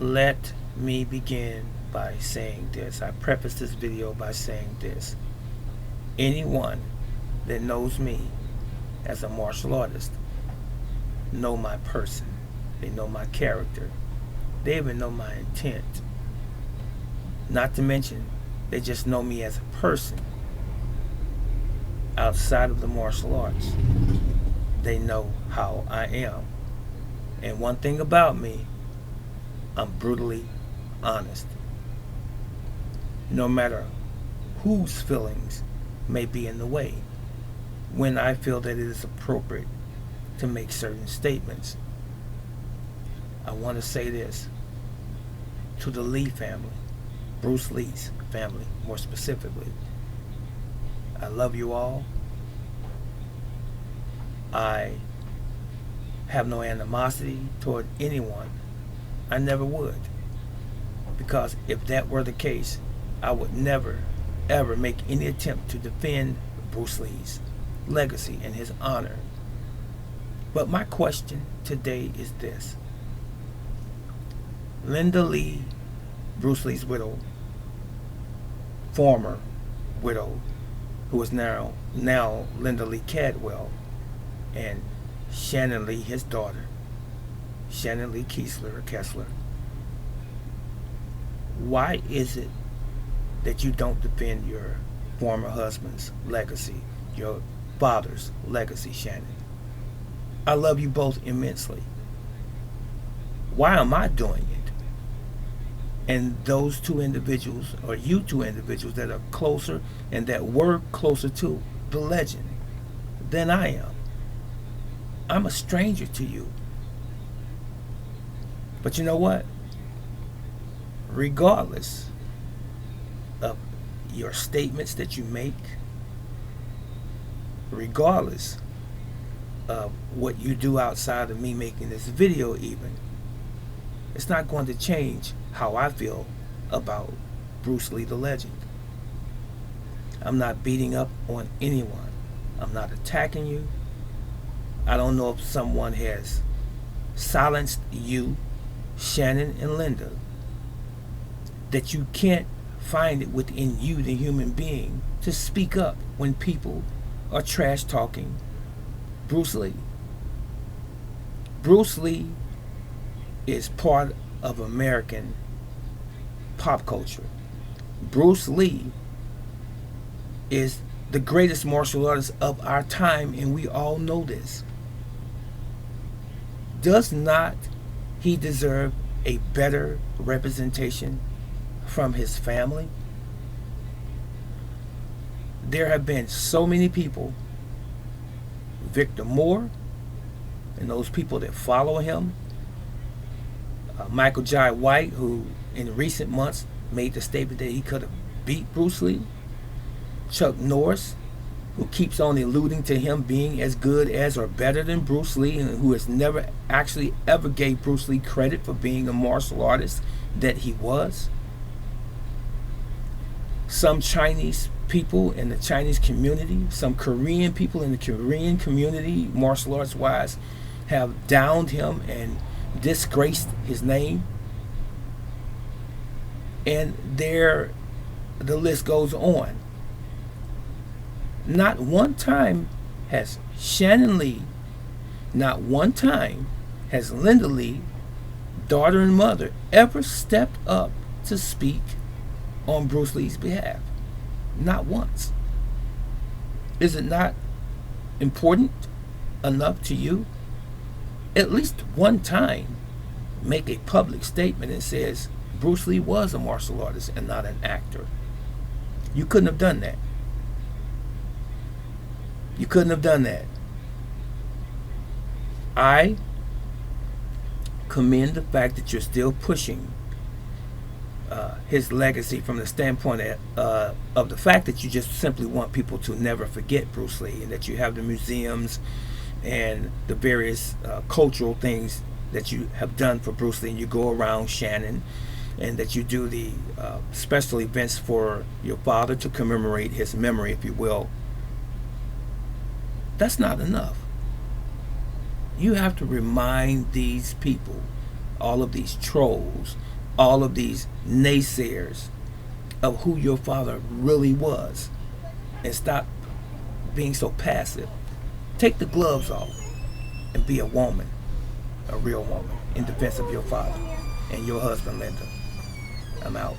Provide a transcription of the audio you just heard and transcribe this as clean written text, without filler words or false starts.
Let me begin by saying this. I preface this video by saying this. Anyone that knows me as a martial artist know my person. They know my character. They even know my intent. Not to mention, they just know me as a person. Outside of the martial arts, they know how I am. And one thing about me, I'm brutally honest. No matter whose feelings may be in the way, when I feel that it is appropriate to make certain statements. I want to say this to the Lee family, Bruce Lee's family more specifically. I love you all. I have no animosity toward anyone. I never would. Because if that were the case, I would never, ever make any attempt to defend Bruce Lee's legacy and his honor. But my question today is this. Linda Lee, Bruce Lee's widow, former widow, who is now Linda Lee Cadwell, and Shannon Lee, his daughter, Shannon Lee Kessler. Why is it that you don't defend your former husband's legacy, your father's legacy, Shannon? I love you both immensely. Why am I doing it? And those two individuals, or you two individuals that are closer and that were closer to the legend than I am. I'm a stranger to you. But you know what? Regardless of your statements that you make, regardless of what you do outside of me making this video even, it's not going to change how I feel about Bruce Lee the legend. I'm not beating up on anyone. I'm not attacking you. I don't know if someone has silenced you, Shannon and Linda, that you can't find it within you, the human being, to speak up when people are trash talking Bruce Lee. Bruce Lee is part of American pop culture. Bruce Lee is the greatest martial artist of our time, and we all know this. Does not he deserve a better representation from his family? There have been so many people, Victor Moore and those people that follow him, Michael Jai White, who in recent months made the statement that he could have beat Bruce Lee, Chuck Norris, who keeps on alluding to him being as good as or better than Bruce Lee, and who has never actually ever gave Bruce Lee credit for being the martial artist that he was. Some Chinese people in the Chinese community, some Korean people in the Korean community, martial arts wise, have downed him and disgraced his name. And the list goes on. Not one time has Shannon Lee, not one time has Linda Lee, daughter and mother, ever stepped up to speak on Bruce Lee's behalf. Not once. Is it not important enough to you? At least one time make a public statement that says Bruce Lee was a martial artist and not an actor. You couldn't have done that. You couldn't have done that. I commend the fact that you're still pushing his legacy from the standpoint of the fact that you just simply want people to never forget Bruce Lee, and that you have the museums and the various cultural things that you have done for Bruce Lee, and you go around, Shannon, and that you do the special events for your father to commemorate his memory, if you will. That's not enough. You have to remind these people all of these trolls, all of these naysayers of who your father really was, and stop being so passive. Take the gloves off and be a woman, a real woman, in defense of your father and your husband, Linda. I'm out.